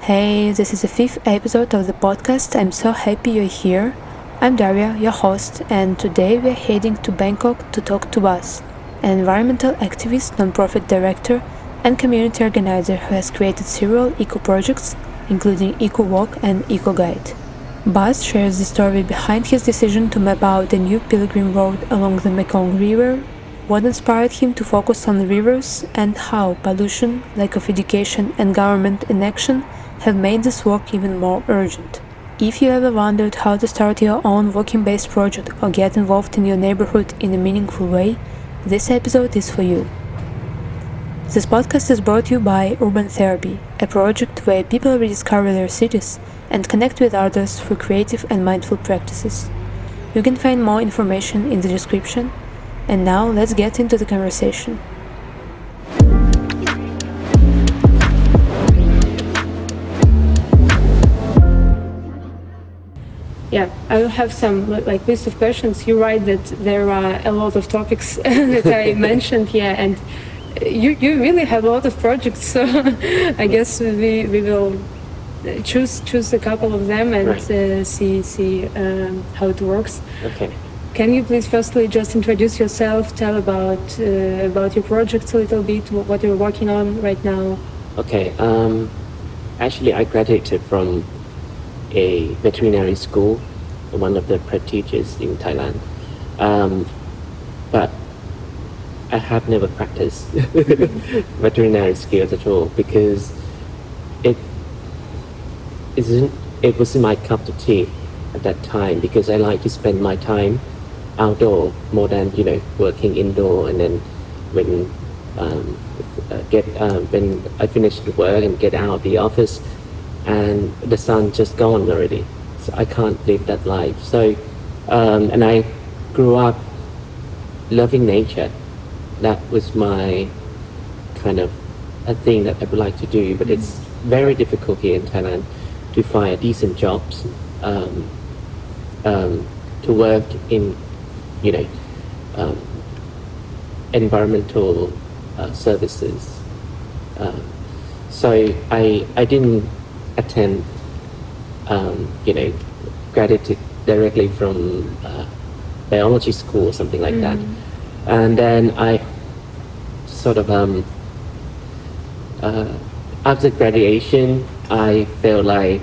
Hey, this is the fifth episode of the podcast. I'm so happy you're here. I'm Daria, your host, and today we're heading to Bangkok to talk to Bas, an environmental activist, nonprofit director, and community organizer who has created several eco projects, including Eco-Walk and Eco-Guide. Bas shares the story behind his decision to map out a new pilgrim road along the Mekong River, what inspired him to focus on rivers, and how pollution, lack of education, and government inaction have made this work even more urgent. If you ever wondered how to start your own walking-based project or get involved in your neighborhood in a meaningful way, this episode is for you. This podcast is brought to you by Urban Therapy, a project where people rediscover their cities and connect with others through creative and mindful practices. You can find more information in the description. And now let's get into the conversation. Yeah, I will have some list of questions. You're right that there are a lot of topics that I mentioned here, and you really have a lot of projects. So I guess we will choose a couple of them and right. see how it works. Okay. Can you please firstly just introduce yourself, tell about your projects a little bit, what you're working on right now? Okay. Actually, I graduated from a veterinary school, one of the prestigious in Thailand. But I have never practiced veterinary skills at all because it wasn't my cup of tea at that time, because I like to spend my time outdoor more than working indoor. And then when I finish the work and get out of the office and the sun just gone already, so I can't live that life. So and I grew up loving nature. That was my kind of a thing that I would like to do, but it's very difficult here in Thailand to find decent jobs to work in environmental services. So I didn't attend graduated directly from biology school or something like that. And then I sort of after graduation I felt like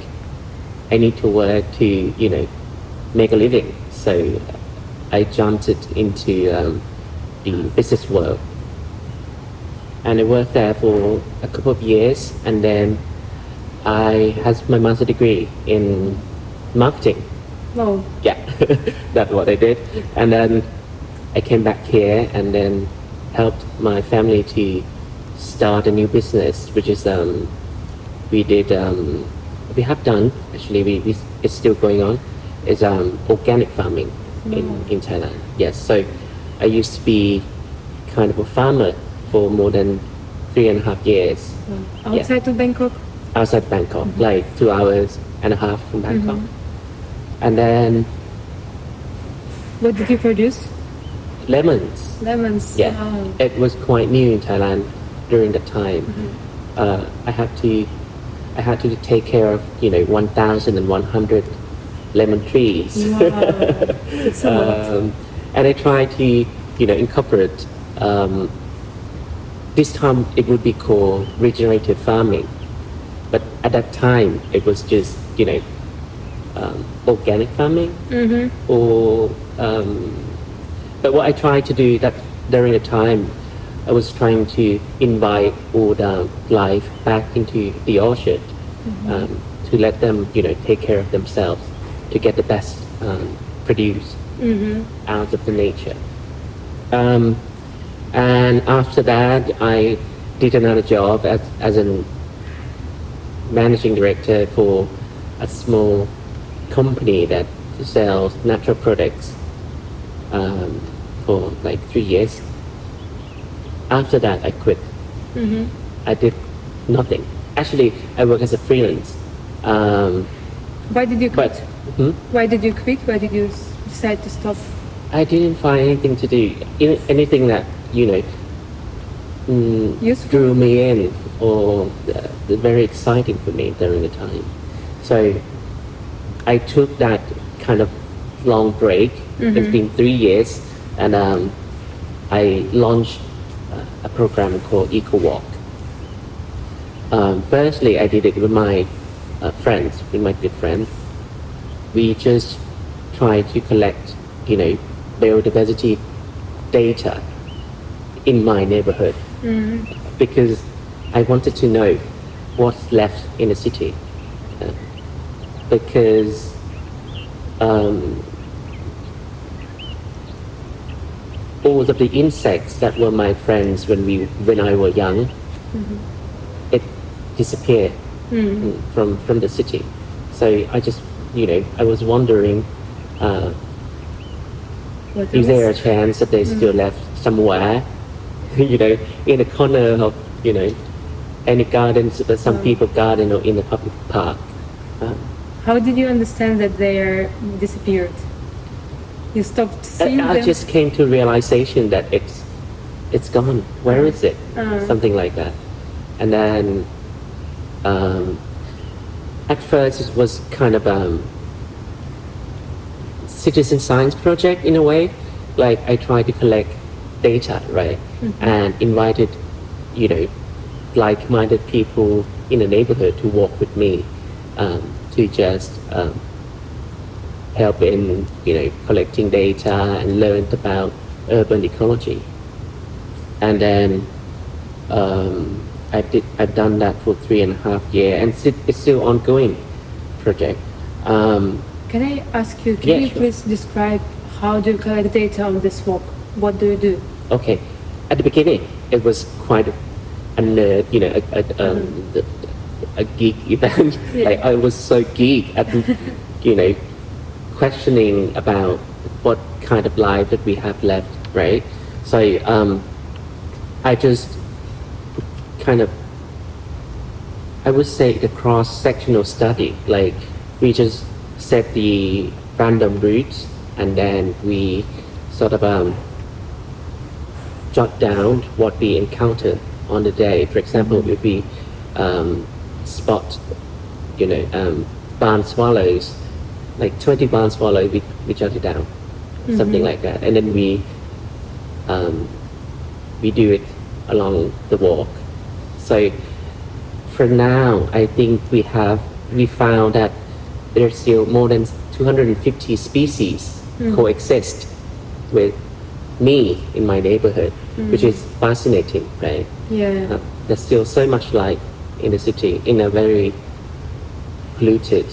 I need to work to make a living. So I jumped into the business world, and I worked there for a couple of years, and then I had my master's degree in marketing. Oh. Yeah, that's what I did. And then I came back here and then helped my family to start a new business, which is we have done, actually, it's still going on, is organic farming. In Thailand, yes. So I used to be kind of a farmer for more than 3.5 years. Outside of Bangkok? Outside Bangkok, like 2.5 hours from Bangkok. And then... What did you produce? Lemons. Lemons. Yeah. Wow. It was quite new in Thailand during the time. I had to take care of 1,100 lemon trees. Wow. And I tried to incorporate this time it would be called regenerative farming, but at that time it was just organic farming. Or but what I tried to do that during the time, I was trying to invite all the life back into the orchard, to let them take care of themselves, to get the best produce out of the nature. And after that, I did another job as a managing director for a small company that sells natural products for like 3 years. After that, I quit. I did nothing. Actually, I work as a freelance. Why did you quit? Why did you quit? Why did you decide to stop? I didn't find anything to do. Anything that Useful. drew me in or very exciting for me during the time. So I took that kind of long break. It's been 3 years, and I launched a program called Eco-walk. Firstly, I did it with my friends, with my good friend. We just tried to collect, biodiversity data in my neighborhood because I wanted to know what's left in the city. Because all of the insects that were my friends when I was young, it disappeared from the city. So I just, I was wondering, is there a chance that they still left somewhere, in a corner of, any gardens, but some people garden or in the public park. How did you understand that they are disappeared? You stopped seeing them? I just came to realization that it's gone. Where is it? Something like that. And then at first it was kind of citizen science project in a way. Like I tried to collect data, right? And invited, like-minded people in the neighborhood to walk with me to just help in, collecting data and learn about urban ecology. And then I've done that for 3.5 years, and it's still ongoing project. Can I ask you, can you please describe how do you collect data on this walk? What do you do? Okay, at the beginning it was quite a nerd, a geek event. Like I was so geek at, questioning about what kind of life that we have left, right? So I just kind of, I would say the cross-sectional study, like we just set the random routes and then we sort of jot down what we encounter on the day. For example, if we spot, barn swallows, like 20 barn swallows, we jot it down, something like that. And then we do it along the walk. So for now, I think we found that there's still more than 250 species coexist with me in my neighborhood, which is fascinating, right? Yeah. There's still so much life in the city in a very polluted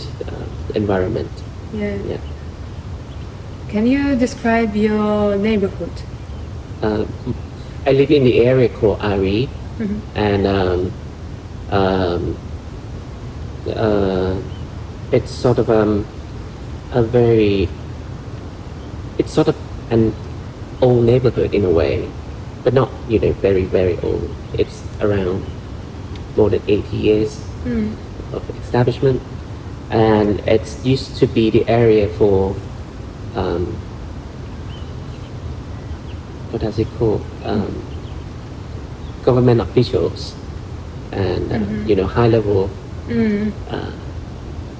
environment. Yeah. Can you describe your neighborhood? I live in the area called Ari, and it's sort of it's sort of an old neighborhood in a way, but not very very old. It's around more than 80 years of establishment, and it used to be the area for what does it called, government officials and high level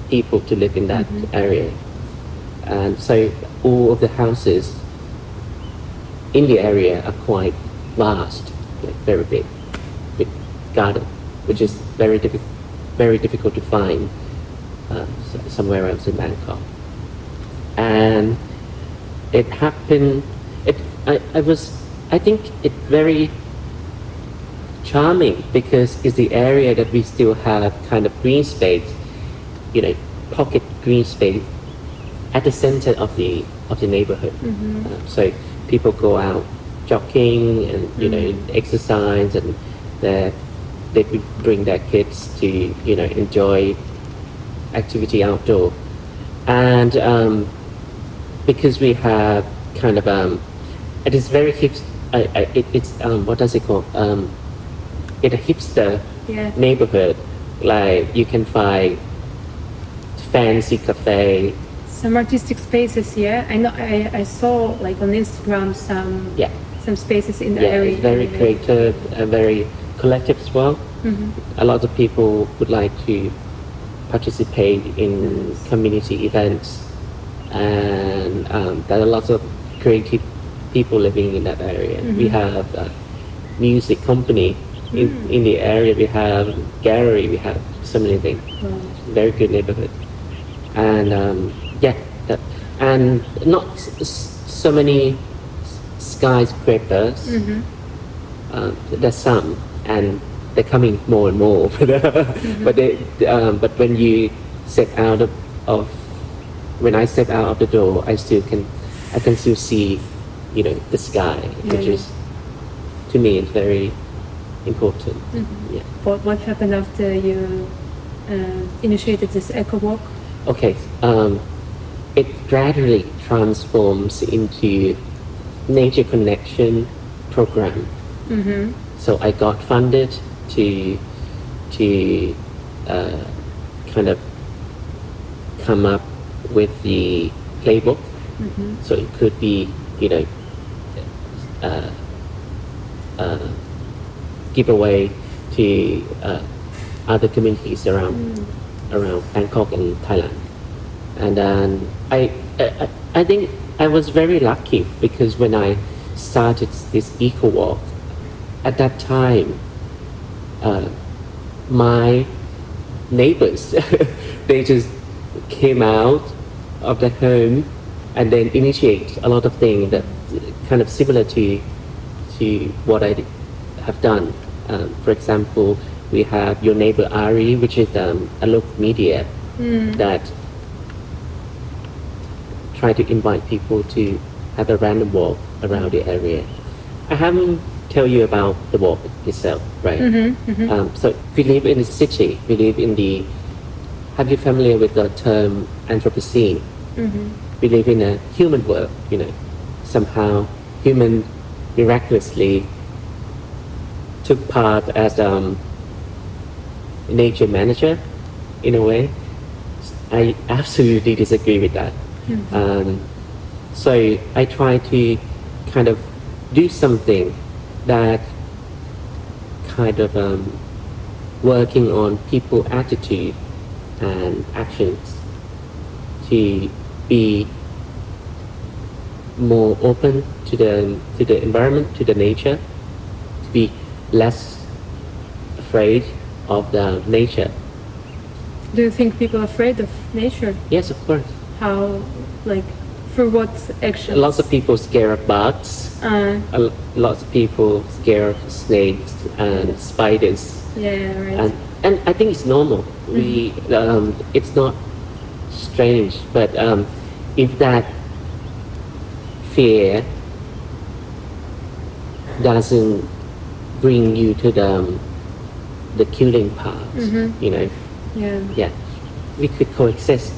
people to live in that area. And so all of the houses in the area are quite vast, like very big, with garden, which is very difficult to find somewhere else in Bangkok. And it happened. I think it's very charming because it's the area that we still have kind of green space, pocket green space at the center of the neighborhood. So people go out jogging and exercise, and they bring their kids to enjoy activity outdoor. And because we have kind of it is very it's what does it call, it's a hipster neighborhood. Like you can find fancy cafe, some artistic spaces. I know I saw like on Instagram some some spaces in the Yeah, area. it's very creative and very collective as well. A lot of people would like to participate in community events, and there are lots of creative people living in that area. We have a music company in the area. We have gallery. We have so many things. Very good neighborhood, and and not so many skyscrapers. There's some, and they're coming more and more. But when you step out of when I step out of the door, I can still see, the sky, which is, to me, it's very important. Yeah. What happened after you initiated this eco walk? Okay, it gradually transforms into nature connection program. So I got funded to kind of come up with the playbook. So it could be, give away to other communities around Bangkok and Thailand. And then I think I was very lucky, because when I started this eco walk, at that time, my neighbors they just came out of their home and then initiate a lot of things that kind of similar to what I have done. For example, we have Your Neighbor Ari, which is a local media that try to invite people to have a random walk around the area. I haven't tell you about the walk itself, right? So we live in the city. We live in the. Have you familiar with the term Anthropocene? We live in a human world. Somehow human miraculously took part as nature manager, in a way. I absolutely disagree with that. So I try to kind of do something that kind of working on people's attitude and actions to be more open to the environment, to the nature, to be less afraid of the nature. Do you think people are afraid of nature? Yes, of course. How, for what actions? Lots of people scared of bugs. Lots of people scared of snakes and spiders. Yeah, right. And I think it's normal. It's not strange, but if that fear doesn't bring you to the killing part, yeah, we could coexist.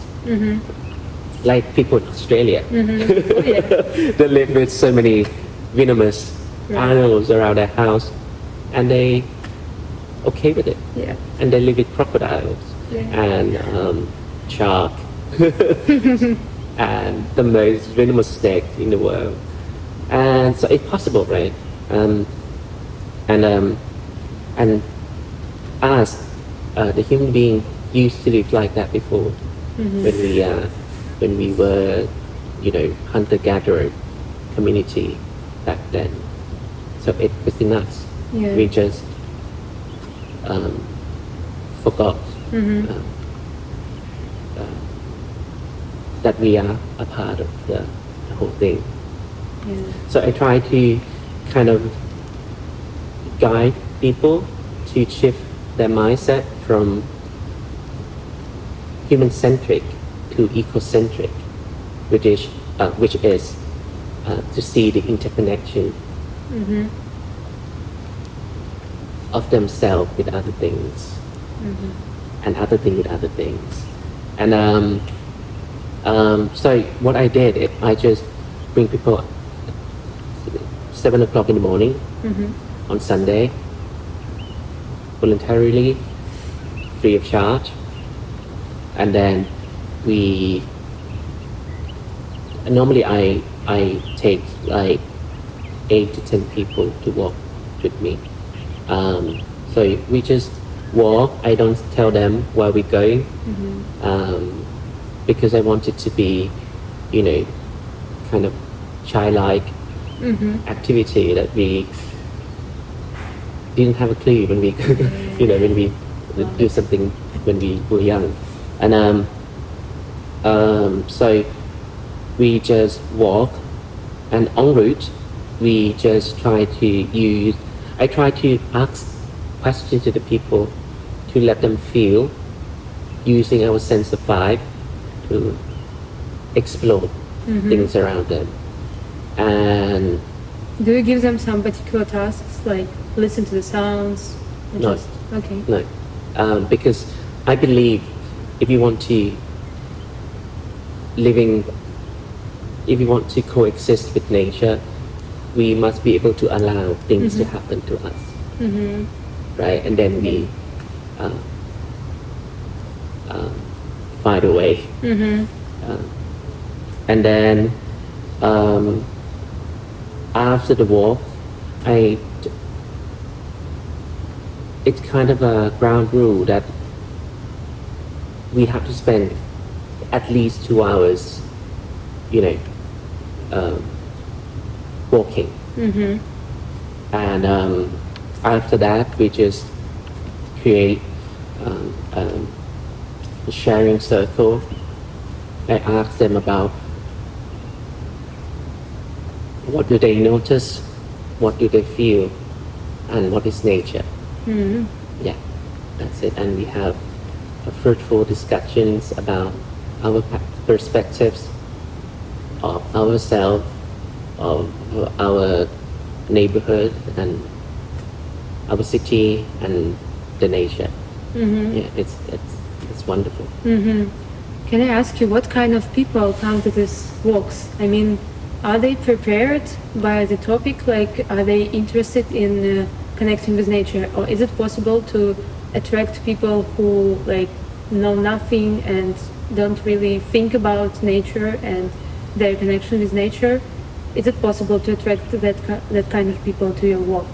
Like people in Australia. They live with so many venomous animals around their house, and they okay with it. Yeah. And they live with crocodiles and shark and the most venomous snake in the world. And so it's possible, right? And us, the human being, used to live like that before. When we were, hunter-gatherer community back then. So it was in us. Yeah. We just forgot that we are a part of the whole thing. Yeah. So I try to kind of guide people to shift their mindset from human-centric to ecocentric, which is to see the interconnection of themselves with other things, and other things with other things. And so what I did is I just bring people at 7 o'clock in the morning on Sunday, voluntarily, free of charge, and then normally I take like 8 to 10 people to walk with me. So we just walk. I don't tell them where we're going, because I want it to be, kind of childlike activity that we didn't have a clue when we, when we do something when we were young. And so we just walk, and en route we just I try to ask questions to the people to let them feel, using our sense of five to explore things around them. And do you give them some particular tasks, like listen to the sounds? No. Okay. No, because I believe if you want to coexist with nature, we must be able to allow things to happen to us, right? And then we find a way. And then after the walk, it's kind of a ground rule that we have to spend at least 2 hours, walking. And after that, we just create a sharing circle. I ask them about what do they notice, what do they feel, and what is nature. Yeah, that's it. And we have fruitful discussions about our perspectives of ourselves, of our neighborhood, and our city, and the nature. Yeah, it's wonderful. Can I ask you, what kind of people come to these walks? I mean, are they prepared by the topic? Like, are they interested in connecting with nature, or is it possible to attract people who know nothing and don't really think about nature and their connection with nature? Is it possible to attract that kind of people to your walk?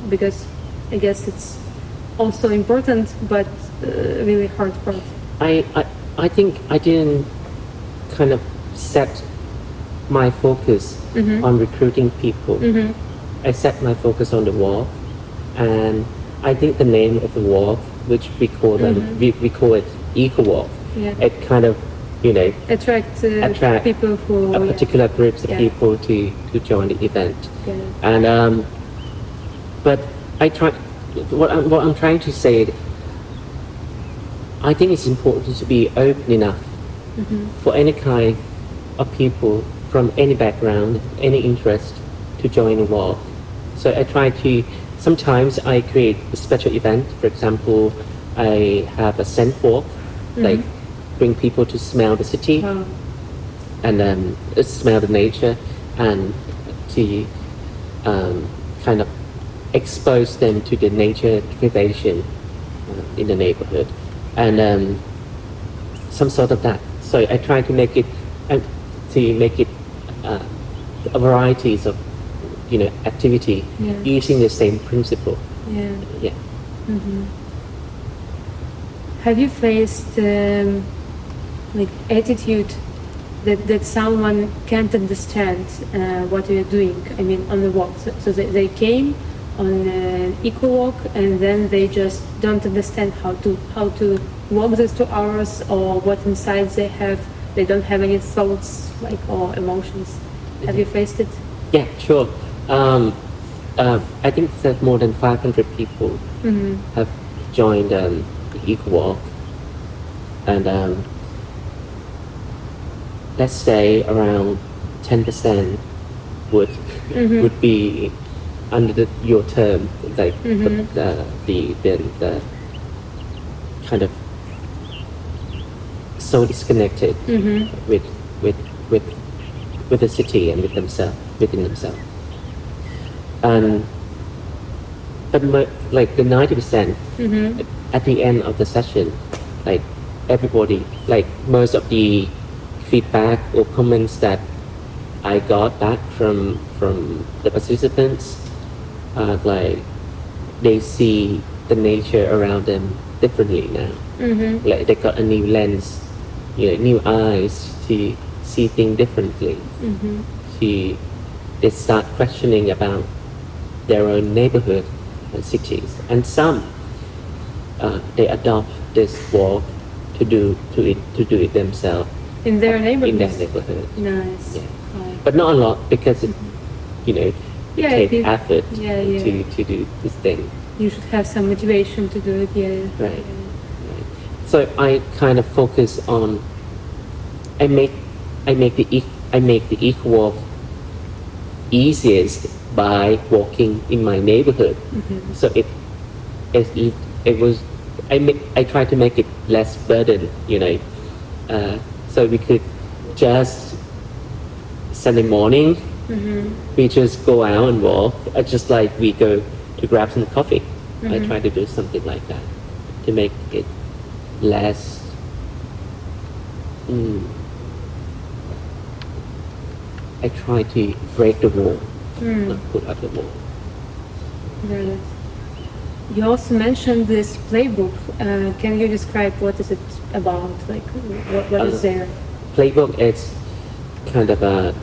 Because I guess it's also important, but really hard part. I think I didn't kind of set my focus on recruiting people. I set my focus on the walk, and I think the name of the walk, which we call we call it Eco-walk. Yeah. It kind of attract people who a particular groups of people to join the event. And but I try what I'm trying to say. I think it's important to be open enough for any kind of people from any background, any interest to join a walk. So I try to, sometimes I create a special event. For example, I have a scent walk, like bring people to smell the city and smell the nature, and to kind of expose them to the nature activation in the neighborhood. And some sort of that. So I try to make it a varieties of activity using the same principle. Yeah. Have you faced attitude that someone can't understand what you're doing? I mean, on the walk. So they came on an eco walk, and then they just don't understand how to walk these 2 hours, or what insights they have. They don't have any thoughts or emotions. Have you faced it? Yeah, sure. I think that more than 500 people have joined the eco walk, and let's say around 10% would be under your term, like the kind of so disconnected with the city and within themselves. But the 90% at the end of the session, everybody, most of the feedback or comments that I got back from the participants, like they see the nature around them differently now. Like they got a new lens, new eyes to see things differently. They start questioning about their own neighborhood and cities, and some they adopt this walk to do it themselves In their neighborhood. in their neighborhood. Nice. Yeah. Right. But not a lot because it Yeah, take it- effort yeah, yeah. to do this thing. You should have some motivation to do it. Yeah. Right. So I kind of focus on I make the eco walk easiest by walking in my neighborhood. So it was I try to make it less burden, so we could just Sunday morning we just go out and walk, just like we go to grab some coffee. I try to do something like that to make it less I try to break the wall, not put up the wall. Got it. You also mentioned this playbook. Can you describe what is it about? Like, what is there? Playbook is kind of a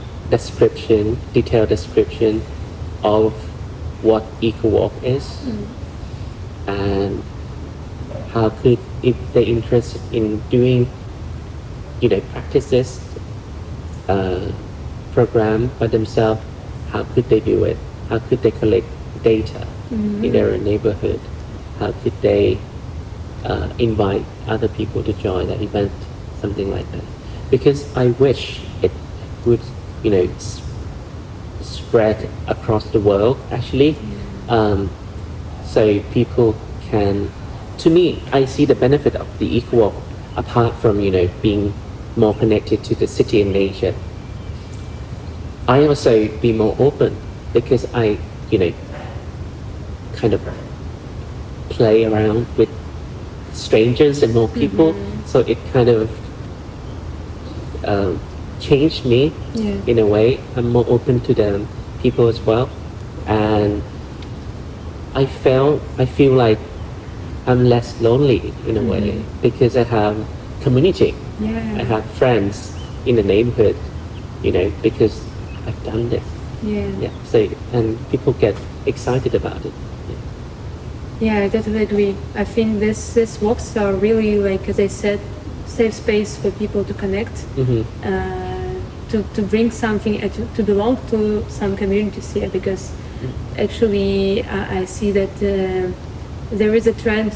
detailed description of what eco walk is, and how could if they're interested in doing, practices, program by themselves, how could they do it? How could they collect data in their neighborhood? How could they invite other people to join that event, something like that? Because I wish it would, spread across the world actually, so people can. To me, I see the benefit of the eco walk apart from being more connected to the city and nature. I also be more open because I, kind of play around with strangers and more people. So it kind of changed me in a way. I'm more open to the people as well, and I feel like I'm less lonely in a way because I have community. Yeah. I have friends in the neighborhood, because I've done this. Yeah. So and people get excited about it. Yeah, I totally agree. I think this walks are really, like as I said, safe space for people to connect, to bring something, to belong to some communities here. Because actually, I see that there is a trend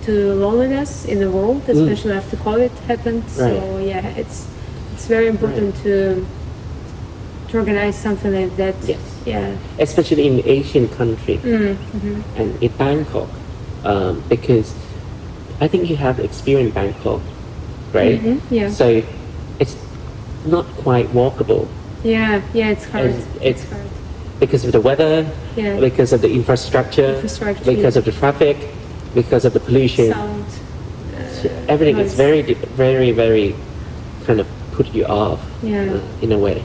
to loneliness in the world, especially after COVID happened. So yeah, it's very important to organize something like that. Yes. Yeah. Especially in Asian country and in Bangkok, because I think you have experience in Bangkok, right? Yeah. So it's not quite walkable. Yeah, it's hard. It's hard. because of the weather, Yeah. because of the infrastructure, because of the traffic, because of the pollution. Sound. Everything noise. is very, very, very kind of put you off in a way.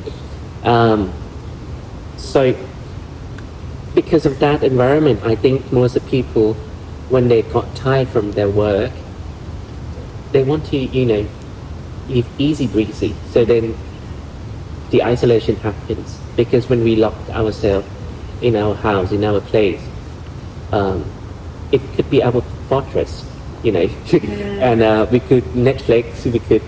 So because of that environment, I think most of the people, when they got tired from their work, they want to, live easy breezy. So then the isolation happens because when we locked ourselves in our house, in our place, it could be our fortress, and we could Netflix, we could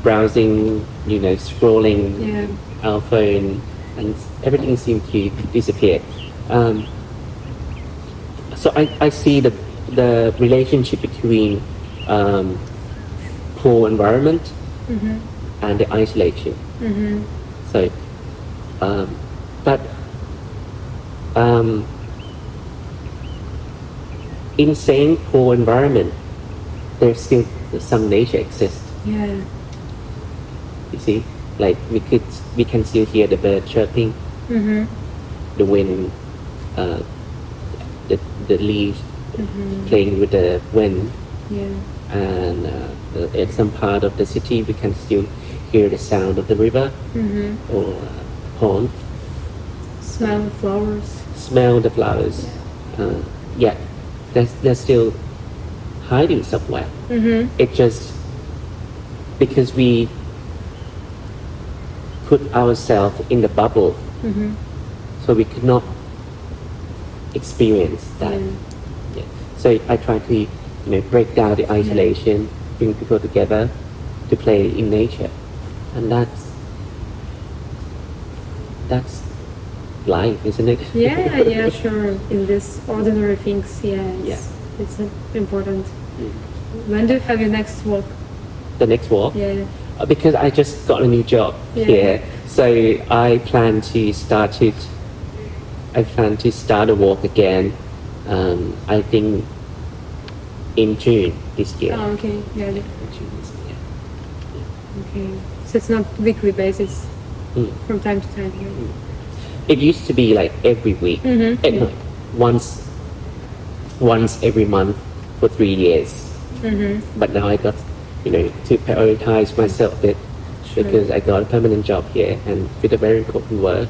browsing, scrolling our phone, and everything seemed to disappear. So I see the relationship between poor environment and the isolation. So, but in same poor environment, there's still some nature exists. Yeah. You see, like we can still hear the bird chirping, the wind, the leaves playing with the wind, Yeah. and in some part of the city we can still hear the sound of the river or pond, Smell flowers. smell the flowers. Yeah, they're still hiding somewhere. It just because we put ourselves in the bubble, so we could not experience that. Yeah. So I try to break down the isolation, bring people together to play in nature, and that's life, isn't it? Yeah, sure. In this ordinary things, it's important. When do you have your next walk? The next walk. Yeah. Because I just got a new job here, so I plan to start it. I plan to start a walk again. I think in June this year. Oh, okay. Yeah. In June this year. Okay. So it's not weekly basis. From time to time. Yeah. It used to be like every week, no, once every month for 3 years. But now I got, to prioritize myself a bit because I got a permanent job here and with a very important work.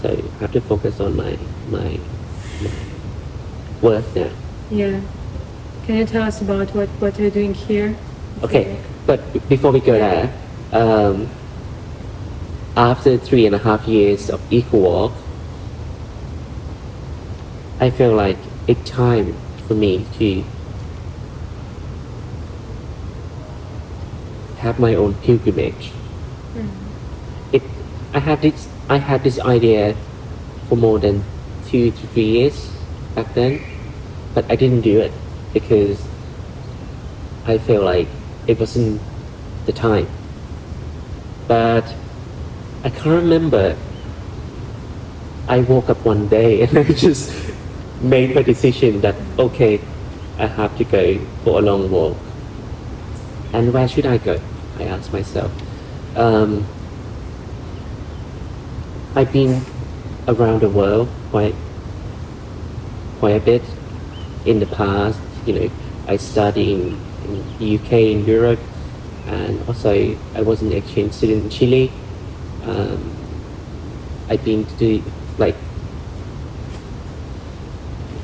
So I have to focus on my work now. Yeah. Can you tell us about what you're doing here? Okay, but before we go there, after 3.5 years of Eco-walk, I feel like it's time for me to have my own pilgrimage. I had this idea for more than 2 to 3 years back then, but I didn't do it because I feel like it wasn't the time. But I can't remember. I woke up one day and I just made my decision that okay, I have to go for a long walk. And where should I go? I asked myself. I've been around the world quite a bit in the past. I studied in the UK, in Europe, and also I was an exchange student in Chile. I've been to like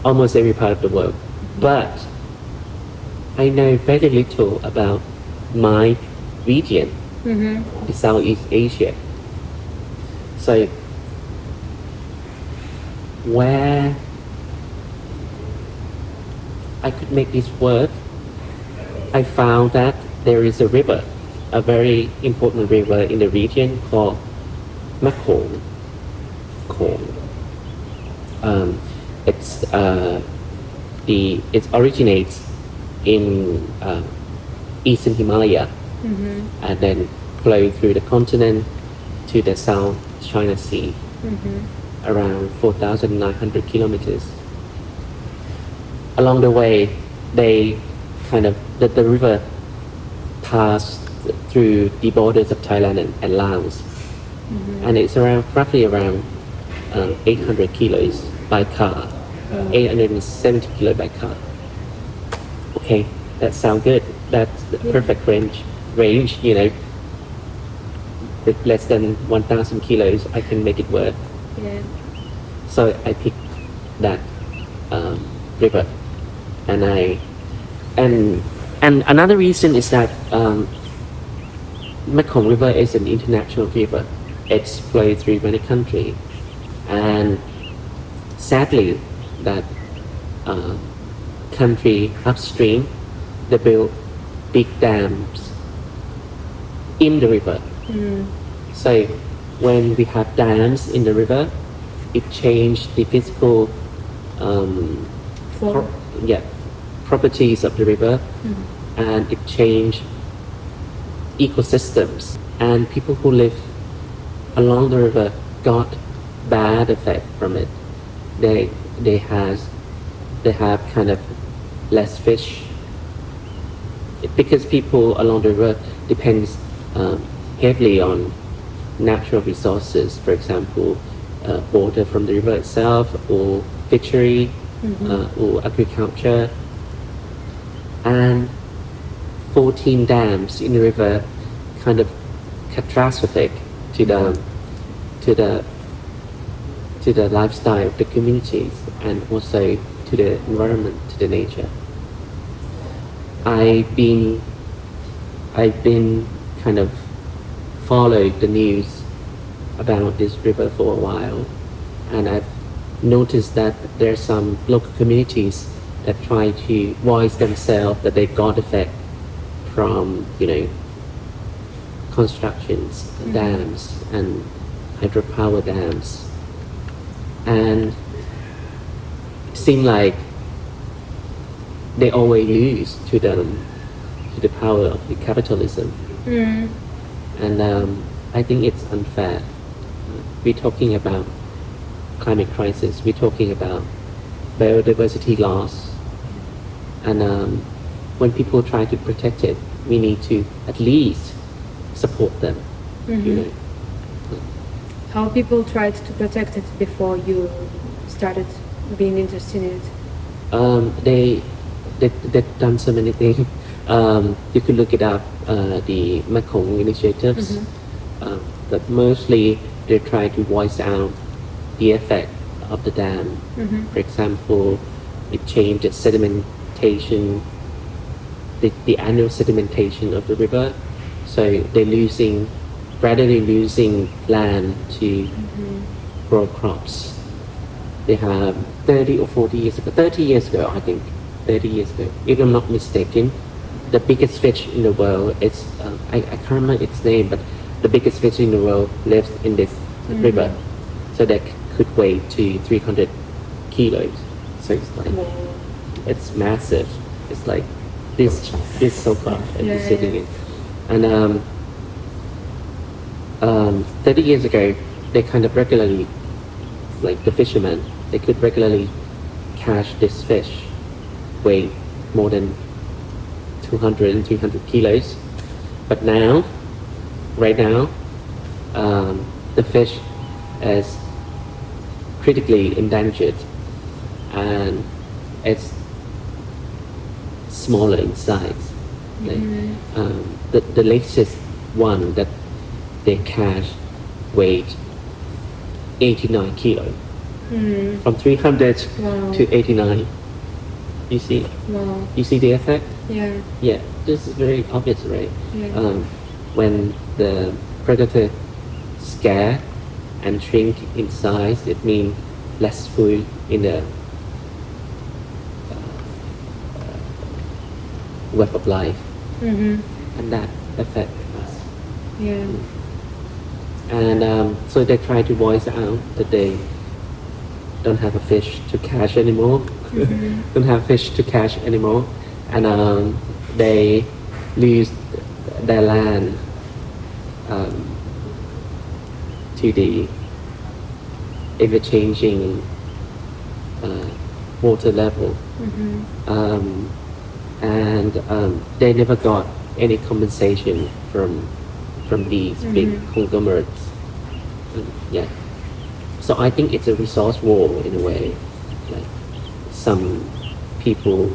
almost every part of the world, but I know very little about my region, the Southeast Asia. So where I could make this work, I found that there is a river, a very important river in the region called Mekong. It originates in eastern Himalaya, and then flow through the continent to the South China Sea, around 4,900 kilometers. Along the way, the river passed through the borders of Thailand and Laos, and it's roughly around 800 kilos by car, 870 kilos by car. Okay, that sounds good. That's the perfect range. With less than 1,000 kilos, I can make it work. Yeah. So I picked that river, and another reason is that Mekong River is an international river. It's flowed through many countries, and sadly, that country upstream, they built big dams in the river. So when we have dams in the river, it changed the physical properties of the river, and it changed ecosystems, and people who live along the river got bad effect from it. They have kind of less fish because people along the river depends heavily on natural resources, for example, water from the river itself, or fishery, or agriculture. And 14 dams in the river kind of catastrophic to the to the to the lifestyle of the communities and also to the environment, to the nature. I've been kind of followed the news about this river for a while, and I've noticed that there are some local communities that try to voice themselves that they got effect from constructions, dams, and hydropower dams, and it seems like they always lose to the power of the capitalism. And I think it's unfair. We're talking about climate crisis, we're talking about biodiversity loss, and when people try to protect it, we need to at least support them. How people tried to protect it before you started being interested in it? They've done so many things. You could look it up, the Mekong initiatives, but mostly they try to voice out the effect of the dam. For example, it changed the sedimentation, the annual sedimentation of the river, so they're gradually losing land to grow crops. They have 30 or 40 years ago, 30 years ago, I think, 30 years ago, if I'm not mistaken, the biggest fish in the world is, I can't remember its name, but the biggest fish in the world lives in this river. So that could weigh to 300 kilos. So it's like, it's massive. It's like this sofa that you're sitting in. And 30 years ago, they kind of regularly, like the fishermen, they could regularly catch this fish, weigh more than 200 and 300 kilos. But now, right now, the fish is critically endangered, and it's smaller in size. The latest one that they catch weighed 89 kilo, from 300 to 89. You see? Wow. You see the effect? Yeah. Yeah, this is very obvious, right? Yeah. When the predator scare and shrink in size, it means less food in the web of life, and that affects us. Yeah. And so they try to voice out that they don't have a fish to catch anymore, don't have fish to catch anymore, and they lose their land to the ever-changing water level, and they never got any compensation from these big conglomerates. Yeah. So I think it's a resource war in a way. Like some people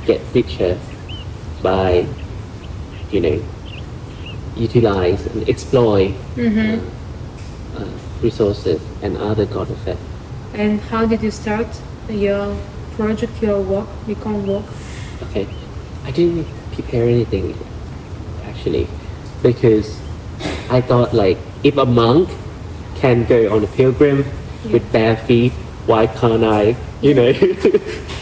get richer by, utilize and exploit resources, and other got affected. And how did you start your project, your walk, Mekong Walk? Okay, I didn't prepare anything actually, because I thought, like, if a monk can go on a pilgrim with bare feet, why can't I,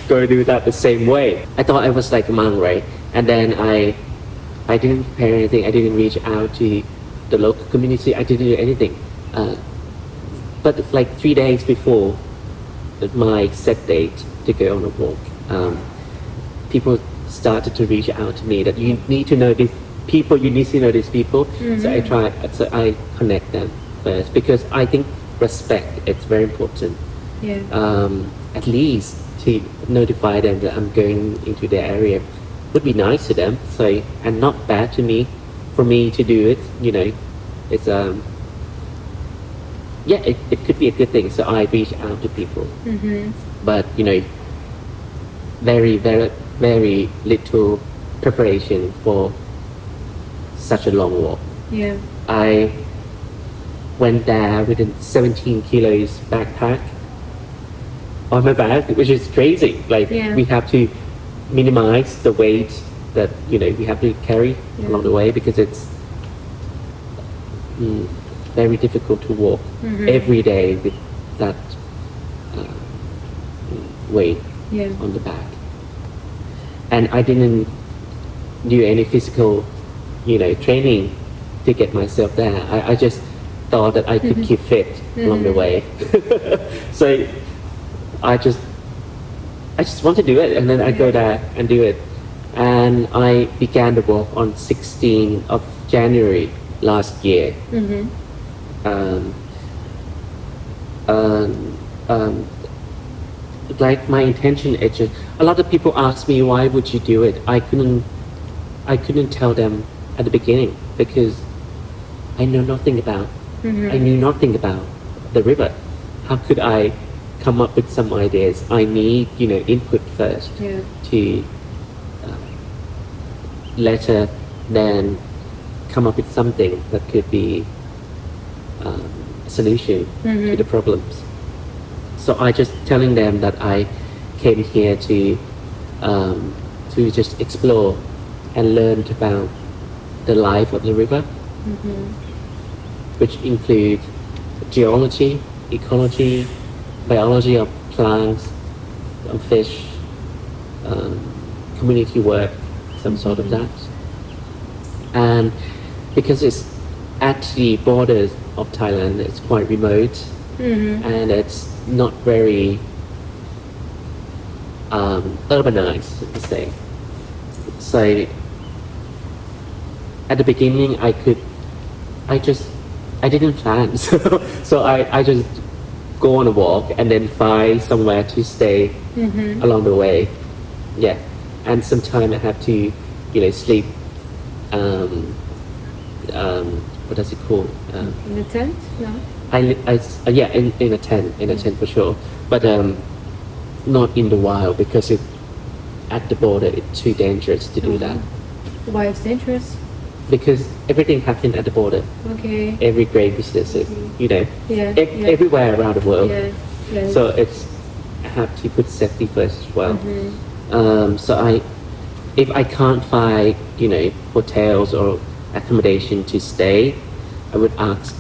go do that the same way? I thought I was like a monk, right? And then I didn't prepare anything. I didn't reach out to the local community. I didn't do anything. But like 3 days before my set date to go on a walk, people started to reach out to me that you need to know these people, you need to know these people. So I connect them first, because I think respect is very important. Yeah. At least to notify them that I'm going into their area would be nice to them. So, and not bad to me, for me to do it. It's it could be a good thing. So I reach out to people, but very, very, very little preparation for such a long walk. Yeah. I went there with a 17 kilos backpack on my back, which is crazy. Like we have to minimize the weight that we have to carry along the way, because it's very difficult to walk every day with that weight on the back. And I didn't do any physical training to get myself there. I just thought that I could keep fit along the way. So I just want to do it, and then I go there and do it. And I began the walk on 16th of January last year. Like my intention is just, a lot of people ask me, why would you do it? I couldn't tell them at the beginning, because I knew nothing about the river. How could I come up with some ideas? I need input first to later then come up with something that could be a solution to the problems. So I just telling them that I came here to just explore and learn about the life of the river, which include geology, ecology, biology of plants, of fish, community work, some sort of that. And because it's at the borders of Thailand, it's quite remote, and it's not very urbanized, to say. So at the beginning, I didn't plan, so I just go on a walk and then find somewhere to stay along the way. Yeah, and sometimes I have to, sleep. What does it call? In a tent? No. In a tent for sure, but not in the wild, because at the border it's too dangerous to do that. Why it's dangerous? Because everything happens at the border. Okay. Every great businesses, everywhere around the world. Yeah. So I have to put safety first as well. So if I can't find hotels or accommodation to stay, I would ask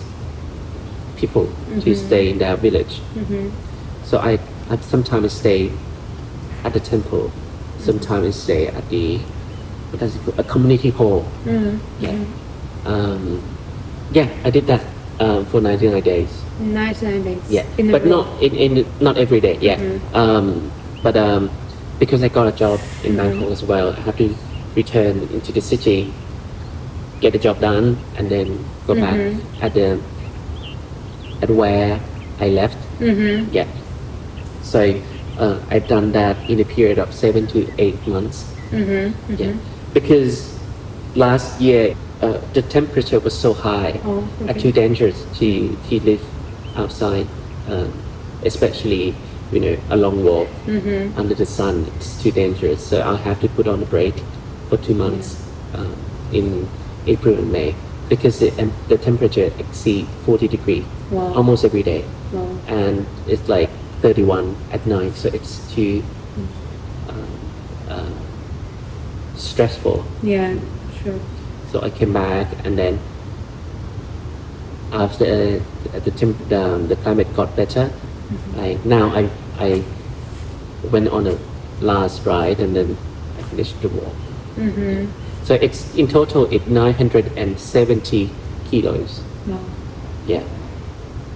people to stay in their village. So I sometimes stay at the temple, sometimes stay at the a community hall. I did that for 99 days. 99 days. Yeah, but not every day. But because I got a job in Bangkok as well, I have to return into the city, get the job done, and then go back at where I left. So I've done that in a period of 7 to 8 months. Because last year the temperature was so high, too dangerous to live outside, especially a long walk under the sun. It's too dangerous. So I have to put on a break for 2 months in April and May, because the temperature exceeds 40 degrees almost every day, and it's like 31 at night. So it's too stressful. Yeah, sure. So I came back, and then after the climate got better, I went on a last ride, and then I finished the walk. So it's in total 970 kilos. Wow. Yeah,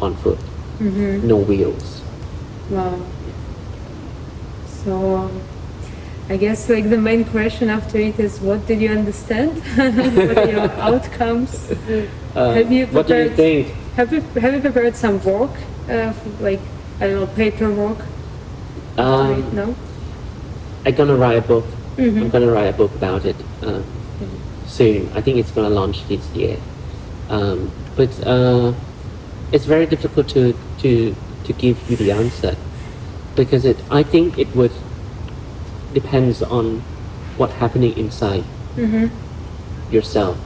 on foot, no wheels. Wow. So I guess the main question after it is, what did you understand? What are your outcomes? What do you think? Have you prepared some work, paperwork? No. I'm gonna write a book. I'm gonna write a book about it soon. I think it's gonna launch this year. But it's very difficult to give you the answer, because I think it would depends on what's happening inside yourself.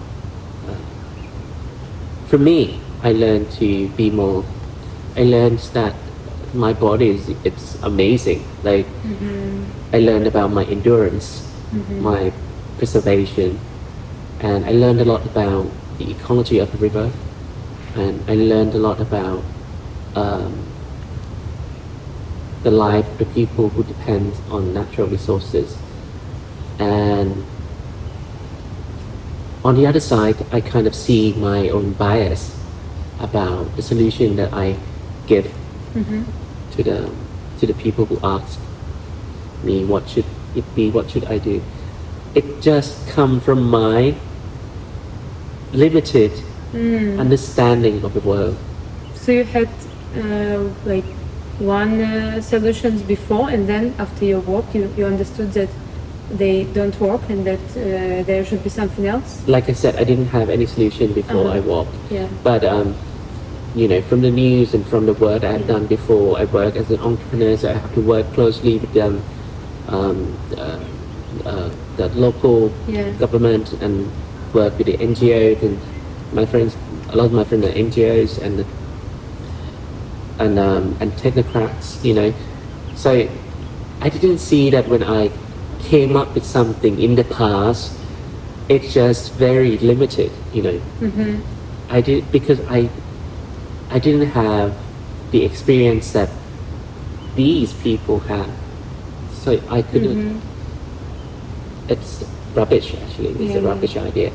for me, I learned to be more. I learned that my body it's amazing. Like I learned about my endurance, my preservation, and I learned a lot about the ecology of the river, and I learned a lot about the life of the people who depend on natural resources. And on the other side, I kind of see my own bias about the solution that I give to the people who ask me what should it be, what should I do. It just come from my limited understanding of the world. So you had like one solutions before, and then after your walk, you understood that they don't work and that there should be something else. Like I said, I didn't have any solution before I walked. Yeah. But you know, from the news and from the work I have done before, I work as an entrepreneur, so I have to work closely with them, the local government, and work with the NGOs and my friends. A lot of my friends are NGOs and technocrats, you know. So I didn't see that when I came up with something in the past, it's just very limited, you know. I did because I didn't have the experience that these people have, so I couldn't. It's rubbish, actually. It's a rubbish idea.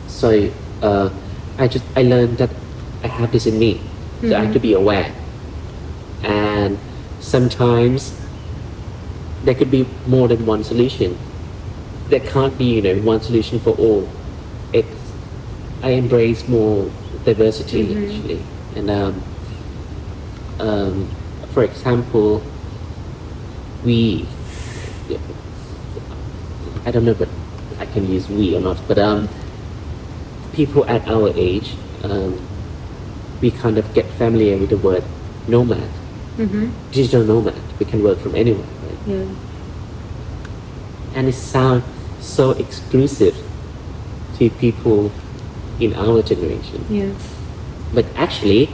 So I learned that I have this in me, so I have to be aware. And sometimes there could be more than one solution. There can't be, you know, one solution for all. I embrace more diversity actually, and for example, I don't know if I can use we or not, but people at our age, we kind of get familiar with the word nomad, digital nomad. We can work from anywhere, right? Yeah. And it sounds so exclusive to people in our generation. Yeah. But actually,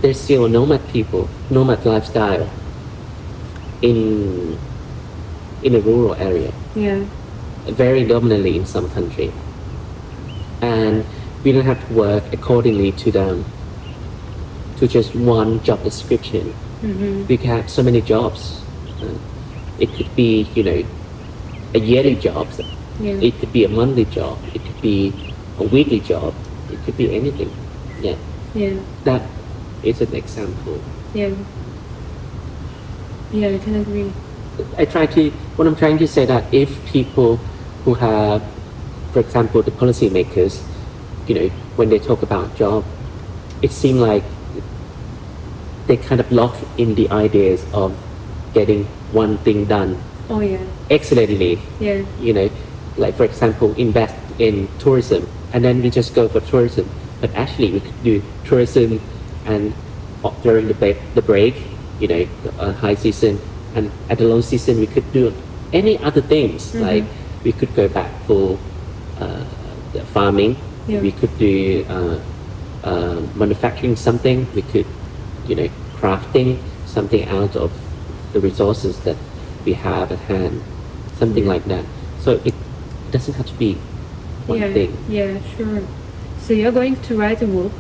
there's still nomad people, nomad lifestyle in a rural area. Yeah. Very dominantly in some country. And we don't have to work accordingly to them, to just one job description. We can have so many jobs. It could be, you know, a yearly job. It could be a monthly job. It could be a weekly job. It could be anything. Yeah. Yeah. That is an example. Yeah. Yeah, I can agree. What I'm trying to say that if people who have, for example, the policymakers, you know, when they talk about job, it seems like they kind of lock in the ideas of getting one thing done. Oh yeah. Excellently. Yeah. You know, like for example, invest in tourism, and then we just go for tourism. But actually, we could do tourism, and during the break, you know, high season, and at the low season, we could do any other things. Like we could go back for farming. Yeah. We could do manufacturing something. We could, you know, crafting something out of the resources that we have at hand, something like that. So it doesn't have to be one thing. Yeah, sure. So you're going to write a book.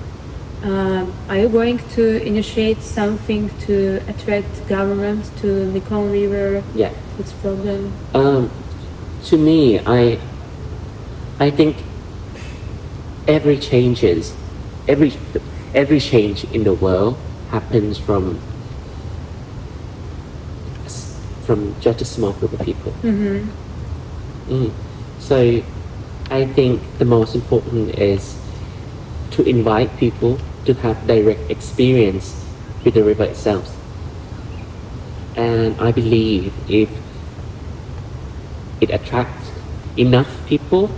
Are you going to initiate something to attract government to Mekong River? Yeah. Its problem. To me, I think every change in the world happens from just a small group of people. So I think the most important is to invite people to have direct experience with the river itself. And I believe if it attracts enough people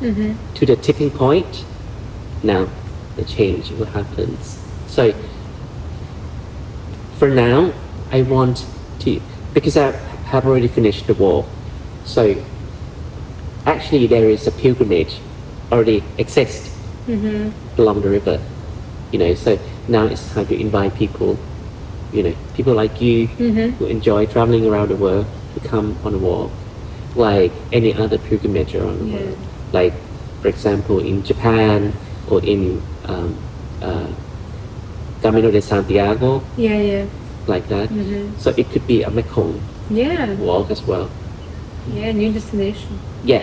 to the tipping point, now the change will happen. So for now, I want to, because I have already finished the walk, so actually there is a pilgrimage already exist along the river. So now it's time to invite people, people like you who enjoy traveling around the world to come on a walk, like any other pilgrimage around the world. Like, for example, in Japan or in Camino de Santiago, like that. So it could be a Mekong walk as well. New destination.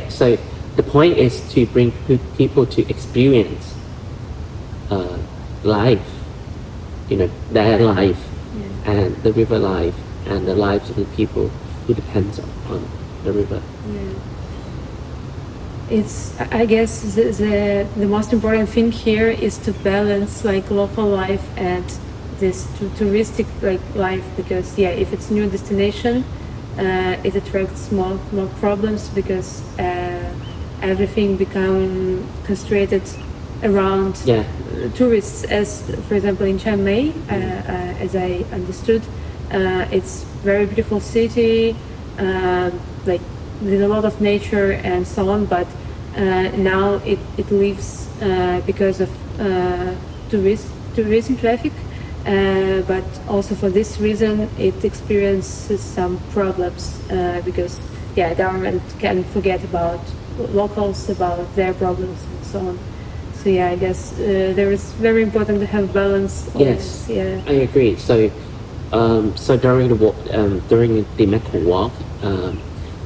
So the point is to bring people to experience life, their life and the river life and the lives of the people who depends on the river. It's, I guess, the most important thing here is to balance like local life and this touristic like life, because if it's new destination, it attracts more problems because everything become concentrated around tourists. As for example in Chiang Mai, as I understood, it's very beautiful city, like with a lot of nature and so on, but now it lives because of tourism traffic, but also for this reason it experiences some problems because government can forget about locals, about their problems and so on. So I guess there is very important to have balance. Yes, I agree. So during the walk, during the Mekong Walk,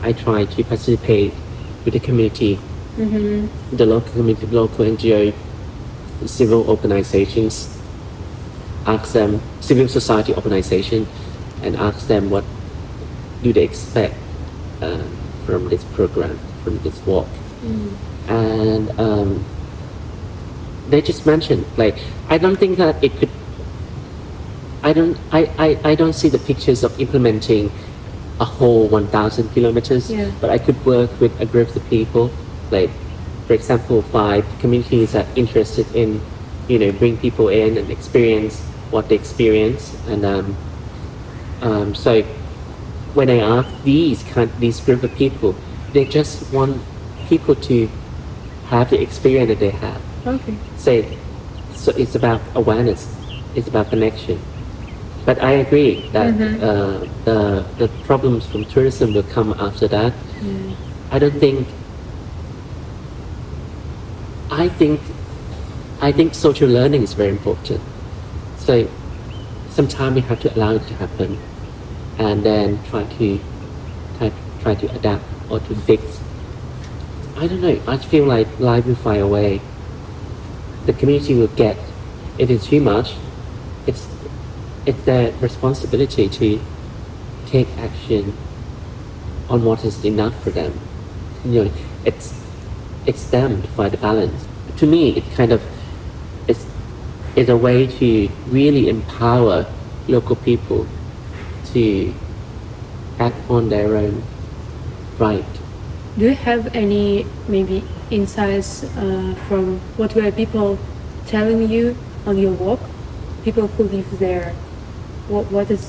I try to participate with the community, the local community, local NGO, civil organizations, ask them, civil society organization, and ask them what do they expect from this program, from this walk. And they just mentioned, like, I don't think that it could, I don't see the pictures of implementing a whole 1,000 kilometers, but I could work with a group of people, like, for example, 5 communities that are interested in, bring people in and experience what they experience. And so when I ask these group of people, they just want people to have the experience that they have. So it's about awareness, it's about connection. But I agree that the problems from tourism will come after that. I think social learning is very important. So sometimes we have to allow it to happen, and then try to adapt or to fix. I don't know. I feel like life will find a way. The community will get. If it's too much, it's their responsibility to take action on what is enough for them. It's them to find the balance. To me, it's a way to really empower local people to act on their own right. Do you have any maybe insights from what were people telling you on your walk? People who live there, what is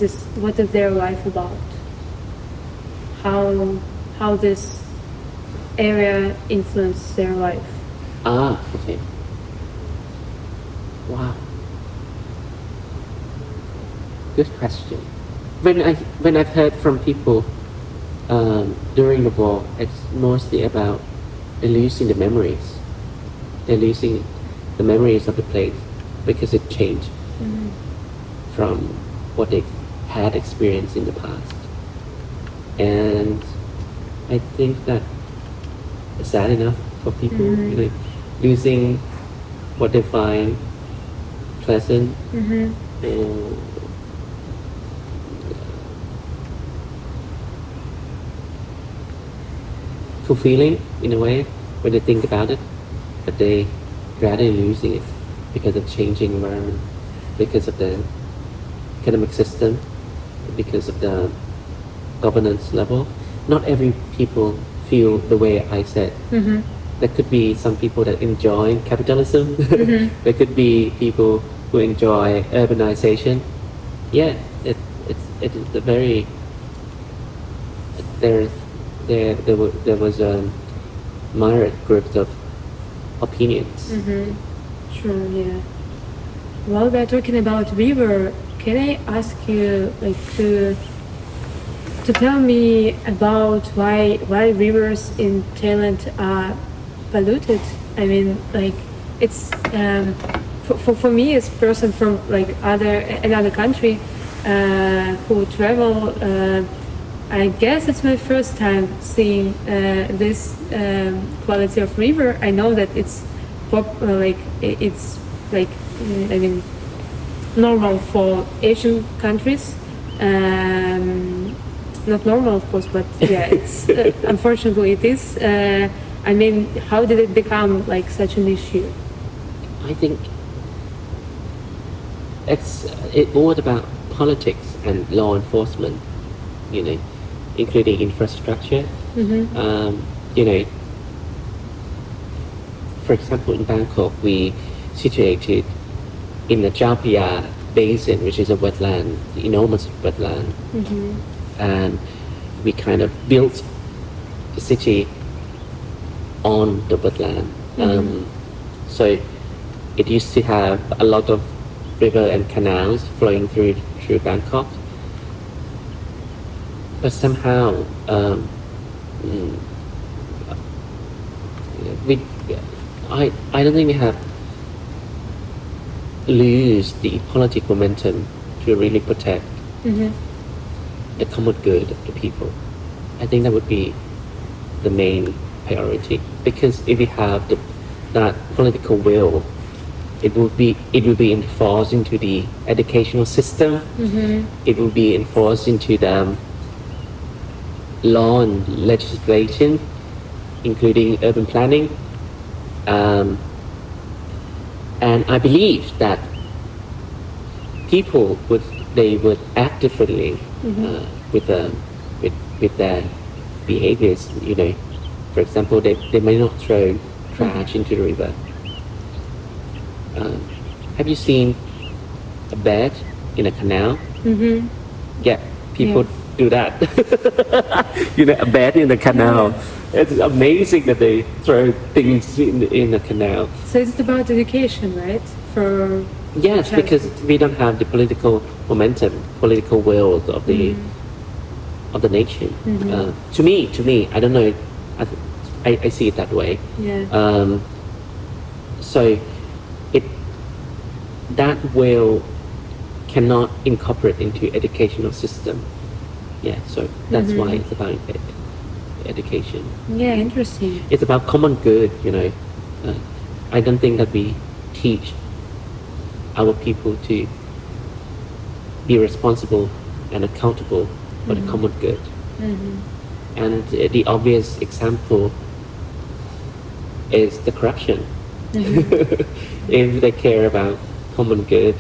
their life about? How this area influenced their life? Okay. Wow. Good question. When I've heard from people during the walk, it's mostly about they're losing the memories. They're losing the memories of the place because it changed from what they had experienced in the past. And I think that it's sad enough for people, losing what they find pleasant or fulfilling in a way when they think about it, but they gradually losing it because of changing environment, because of the economic system, because of the governance level. Not every people feel the way I said. There could be some people that enjoy capitalism. There could be people who enjoy urbanization. It's a very there was a moderate group of opinions. Sure, yeah. While we're talking about river, can I ask you to tell me about why rivers in Thailand are polluted? I mean, it's for me as a person from another country who travel. I guess it's my first time seeing this quality of river. I know that it's normal for Asian countries. Not normal, of course, but yeah, it's unfortunately it is. I mean, how did it become like such an issue? I think it's all about politics and law enforcement, including infrastructure. For example, in Bangkok, we situated in the Chao Phraya Basin, which is a wetland, enormous wetland, and we kind of built the city on the wetland. So it used to have a lot of river and canals flowing through Bangkok, but somehow I don't think we have lose the political momentum to really protect the common good of the people. I think that would be the main priority, because if we have that political will, it will be enforced into the educational system. It will be enforced into the law and legislation, including urban planning. And I believe that people would act differently with their behaviors. For example, they may not throw trash into the river. Have you seen a bed in a canal? Yeah, people do that. A bed in the canal. It's amazing that they throw things in the canal. So it's about education, right? Yes, because we don't have the political momentum, political will of the nation. To me, I don't know. I see it that way. Yeah. So that will cannot incorporate into educational system. Yeah, so that's why it's about education. Yeah, interesting. It's about common good. I don't think that we teach our people to be responsible and accountable for the common good. And the obvious example is the corruption. If they care about common good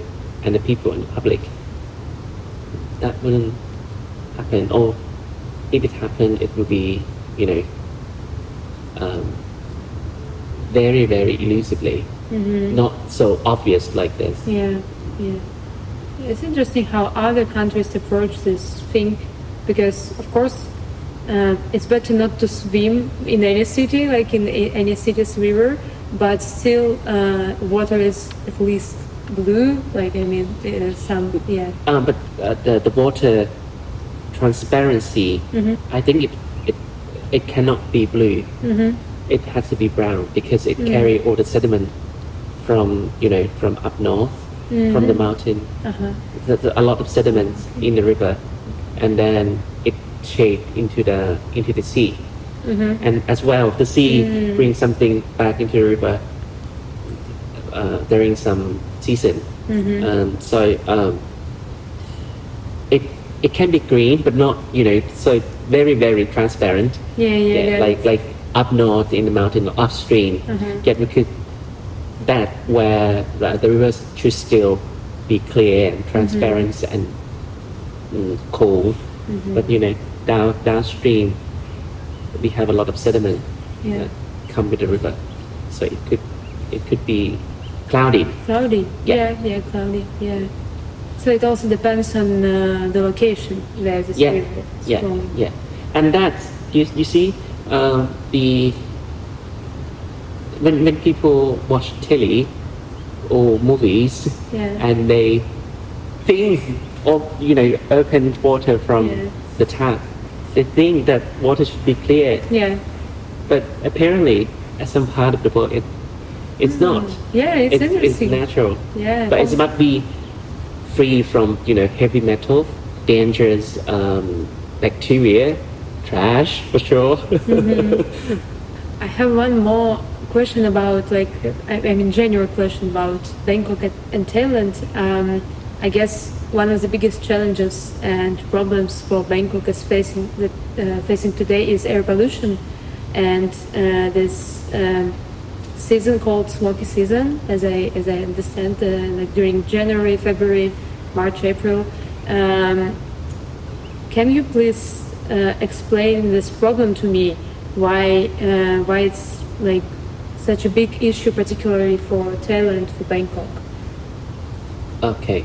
and the people and the public, that wouldn't happen. Or if it happened, it would be, very, very elusively, not so obvious like this. Yeah. It's interesting how other countries approach this thing, because of course it's better not to swim in any city, like in any city's river, but still water is at least blue. But the water transparency, I think it cannot be blue. It has to be brown, because it carry all the sediment from up north, from the mountain. There's a lot of sediments in the river, and then it shaped into the sea. And as well, the sea brings something back into the river during some season. It can be green, but not so very, very transparent. Like up north in the mountain, upstream. Yet we could where the rivers should still be clear and transparent and cold. But downstream we have a lot of sediment that come with the river, so it could be cloudy. Cloudy. So it also depends on the location where this river is flowing. And that you see when people watch telly or movies Yeah. and they think of open water from Yeah. the tap, they think that water should be clear, Yeah. but apparently at some part of the world it's not. Yeah, it's It's interesting. natural. Yeah. But it must be free from heavy metal, dangerous bacteria, trash for sure. I have one more question about I mean general question about Bangkok and Thailand. I guess one of the biggest challenges and problems for Bangkok is facing today is air pollution, and this season called smoky season, as I understand, like during January, February, March, April. Can you please explain this problem to me? Why it's like such a big issue, particularly for Thailand, for Bangkok? Okay.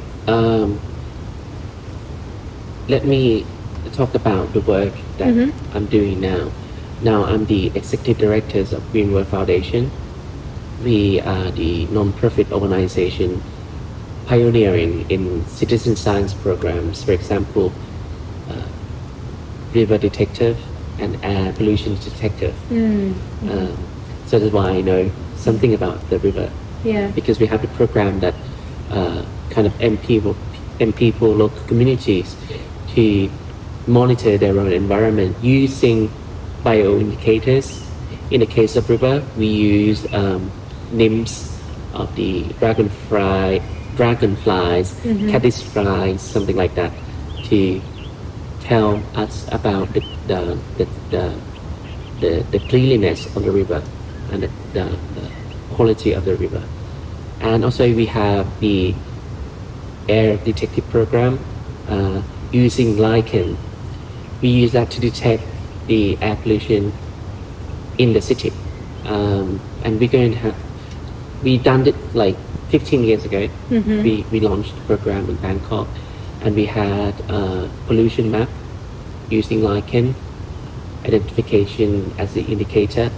Let me talk about the work that I'm doing now. Now I'm the executive director of Green World Foundation. We are the non-profit organization pioneering in citizen science programs, for example, river detective and air pollution detective. So that's why I know something about the river. Yeah. Because we have a program that kind of people, local communities to monitor their own environment using bioindicators. In the case of river, we use nymphs of the dragonflies, caddisflies, something like that, to tell us about the cleanliness of the river and the quality of the river. And also we have the air detective program using lichen. We use that to detect the air pollution in the city. And we done it like 15 years ago. We launched the program in Bangkok, and we had a pollution map using lichen identification as the indicator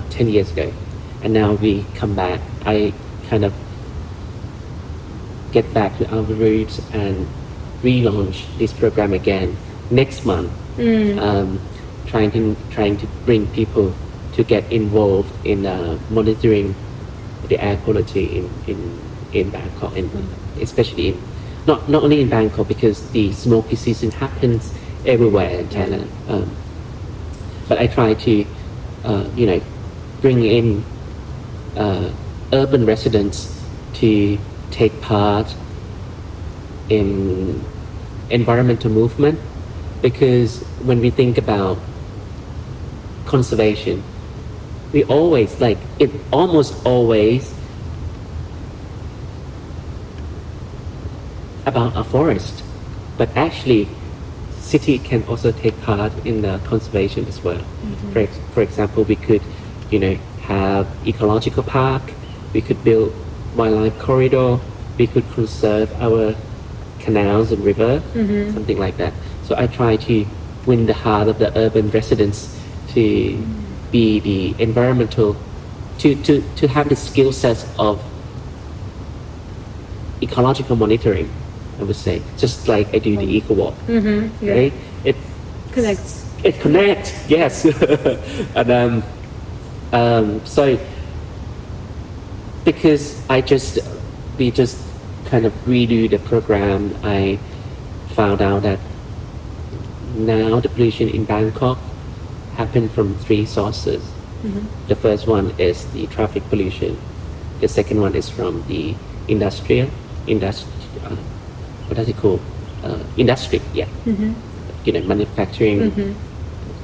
10 years ago. And now we come back. I kind of get back to our roots and relaunch this program again next month. Trying to bring people to get involved in monitoring the air quality in Bangkok, and especially not only in Bangkok, because the smoky season happens everywhere in Thailand. But I try to bring in urban residents to take part in environmental movement, because when we think about conservation, we always almost always about a forest, but actually city can also take part in the conservation as well. For example, we could have ecological park, we could build wildlife corridor, we could conserve our canals and river, something like that. So I try to win the heart of the urban residents to be the environmental, to have the skill sets of ecological monitoring, I would say, just like I do the Eco Walk. Right? It Connects. It connects, yes. And so because we just kind of redo the program, I found out that now the pollution in Bangkok happen from three sources. The first one is the traffic pollution. The second one is from the industry, what does it call? Industry, yeah. Manufacturing,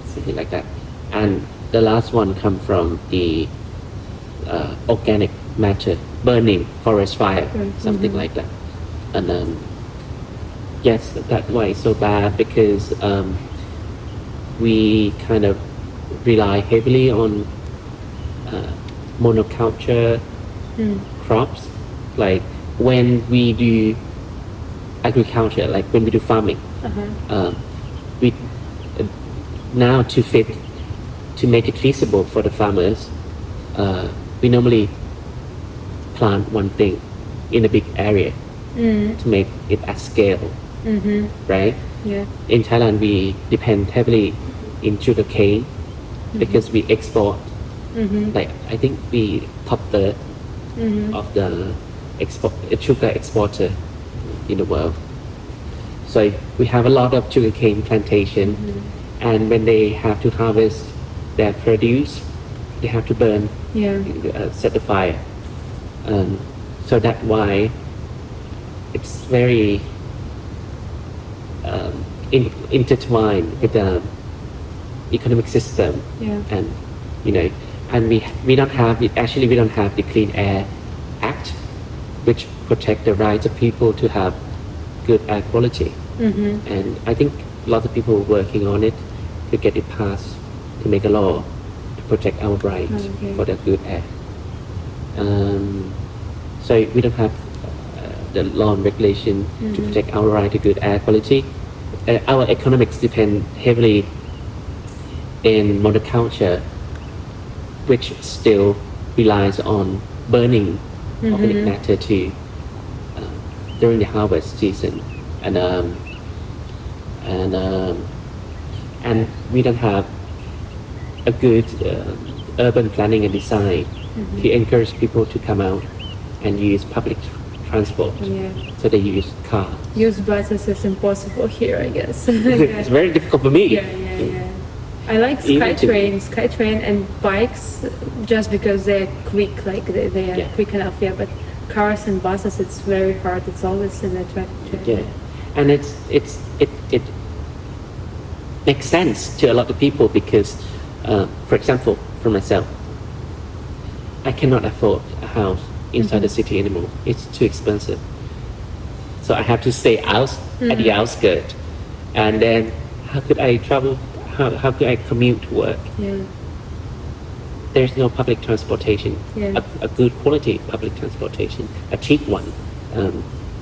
something like that. And the last one come from the organic matter, burning, forest fire, something like that. And yes, that's why it's so bad, because we kind of rely heavily on monoculture crops. Like when we do agriculture, like when we do farming, we now to fit to make it feasible for the farmers, we normally plant one thing in a big area to make it at scale, right? Yeah. In Thailand, we depend heavily in sugarcane because we export. Like I think we top third of the sugar exporter in the world. So we have a lot of sugarcane plantation, and when they have to harvest their produce, they have to burn, set the fire. So that's why it's very intertwined with the economic system, and and we don't have the Clean Air Act, which protect the rights of people to have good air quality. And I think lots of people are working on it to get it passed, to make a law to protect our rights for the good air. So we don't have the law and regulation to protect our right to good air quality. Our economics depend heavily in monoculture, which still relies on burning organic matter to during the harvest season, and we don't have a good urban planning and design to encourage people to come out and use public transport. So they use cars. Use buses is impossible here, I guess. It's very difficult for me. I like Skytrain and bikes just because they're quick, like they are quick enough. But cars and buses, it's very hard. It's always in a traffic jam. And it makes sense to a lot of people because, for example, for myself, I cannot afford a house inside the city anymore. It's too expensive. So I have to stay out at the outskirts. And then how could I travel? How could I commute to work? There's no public transportation, a good quality public transportation, a cheap one,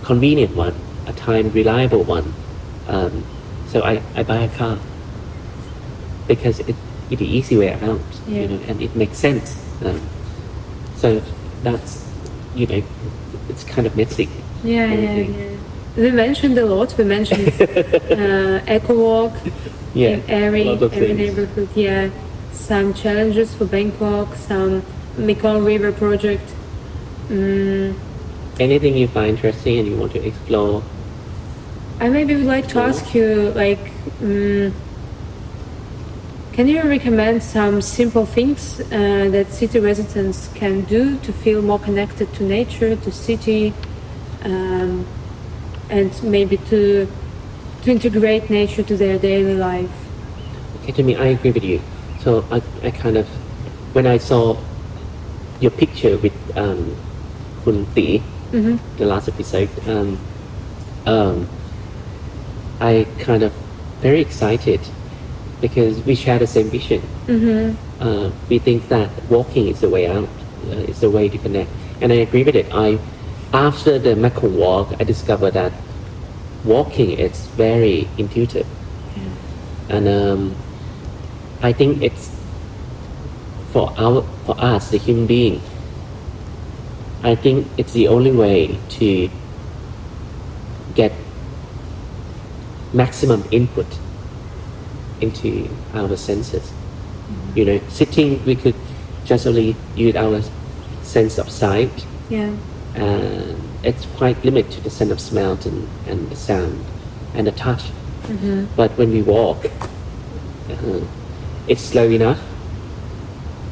convenient one, a time reliable one. So I buy a car because it's the easy way out, and it makes sense. So that's, it's kind of messy. We mentioned a lot. We mentioned Eco-walk in every neighborhood. Some challenges for Bangkok, some Mekong River project. Anything you find interesting and you want to explore? I maybe would like to ask you, can you recommend some simple things that city residents can do to feel more connected to nature, to city, and maybe to integrate nature to their daily life? Okay, to me, I agree with you. So I kind of, when I saw your picture with Kun Ti, the last episode, I kind of very excited because we share the same vision. We think that walking is the way out, is the way to connect, and I agree with it. After the Mekong Walk, I discovered that walking is very intuitive, and I think it's for us, the human being. I think it's the only way to get maximum input into our senses. Sitting, we could just only use our sense of sight. And it's quite limited to the sense of smell and the sound and the touch. But when we walk, it's slow enough,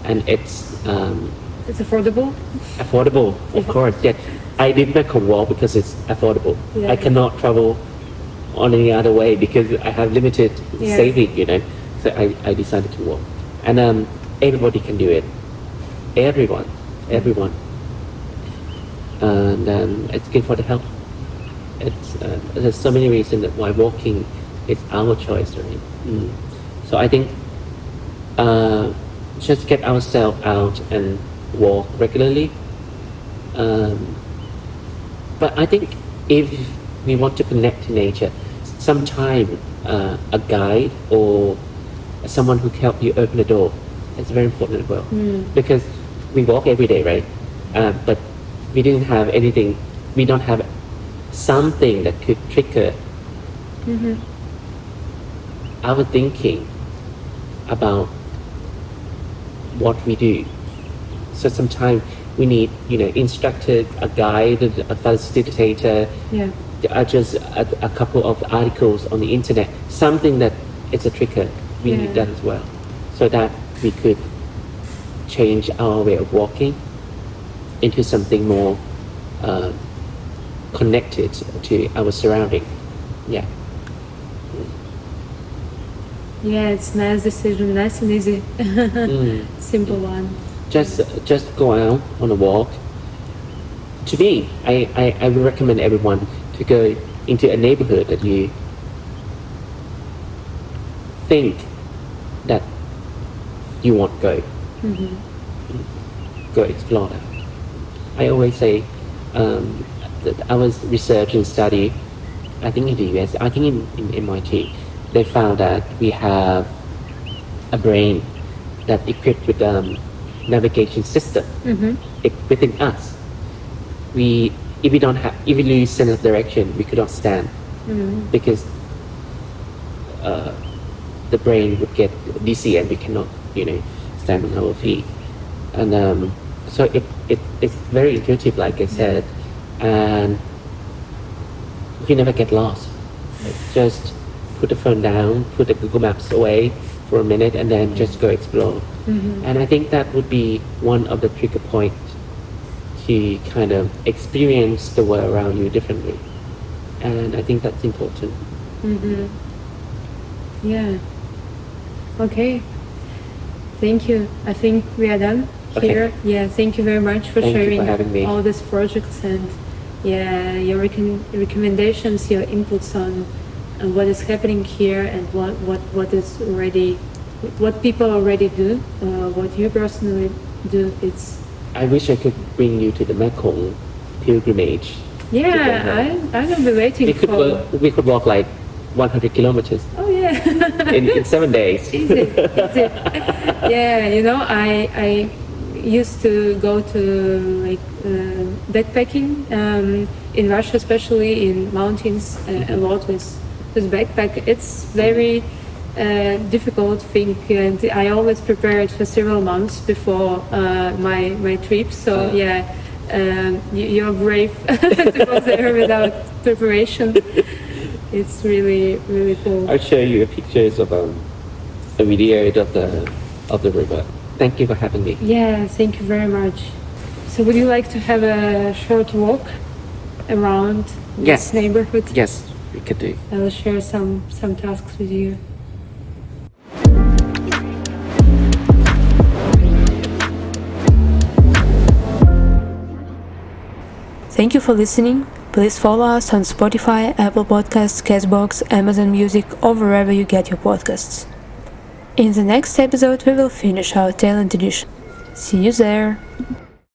and it's affordable. Affordable, of course. Yeah, I did Mekong Walk because it's affordable. I cannot travel on any other way because I have limited saving. So I decided to walk, and everybody can do it. Everyone, and it's good for the health. There's so many reasons why walking is our choice, right? So I think just get ourselves out and walk regularly. But I think if we want to connect to nature, sometimes a guide or someone who can help you open the door It's very important as well because we walk every day, right? But we didn't have anything. We don't have something that could trigger our thinking about what we do. So sometimes we need, instructor, a guide, a facilitator, just a couple of articles on the internet, something that is a trigger. We need that as well, so that we could change our way of walking into something more connected to our surrounding. Yeah. Yeah, it's nice decision, nice and easy. Simple one. Just go out on a walk. To me, I would recommend everyone to go into a neighborhood that you think that you want to go. Go explore that. I always say that I was research and study, I think in the US, I think in MIT, they found that we have a brain that equipped with navigation system within us. If we lose sense of direction, we could not stand because the brain would get dizzy and we cannot, stand on our feet. And so it's very intuitive, like I said, and you never get lost. Just put the phone down, put the Google Maps away for a minute, and then just go explore. And I think that would be one of the trigger points to kind of experience the world around you differently. And I think that's important. Yeah. Okay. Thank you. I think we are done here. Yeah, thank you very much for sharing you for having me. all these projects and your recommendations, your inputs on what is happening here and what is already, what people already do, what you personally do. I wish I could bring you to the Mekong pilgrimage. Yeah, I will be waiting we could walk like 100 kilometers. Oh yeah. in 7 days. Easy. Yeah, I used to go to like backpacking in Russia, especially in mountains, a lot with backpack. It's very difficult thing, and I always prepared for several months before my trip. So you're brave to go there without preparation. It's really, really cool. I'll show you pictures of a video of the river. Thank you for having me. Yeah, thank you very much. So would you like to have a short walk around this neighborhood? Yes, we could do. I will share some tasks with you. Thank you for listening. Please follow us on Spotify, Apple Podcasts, Castbox, Amazon Music, or wherever you get your podcasts. In the next episode, we will finish our Thailand edition. See you there!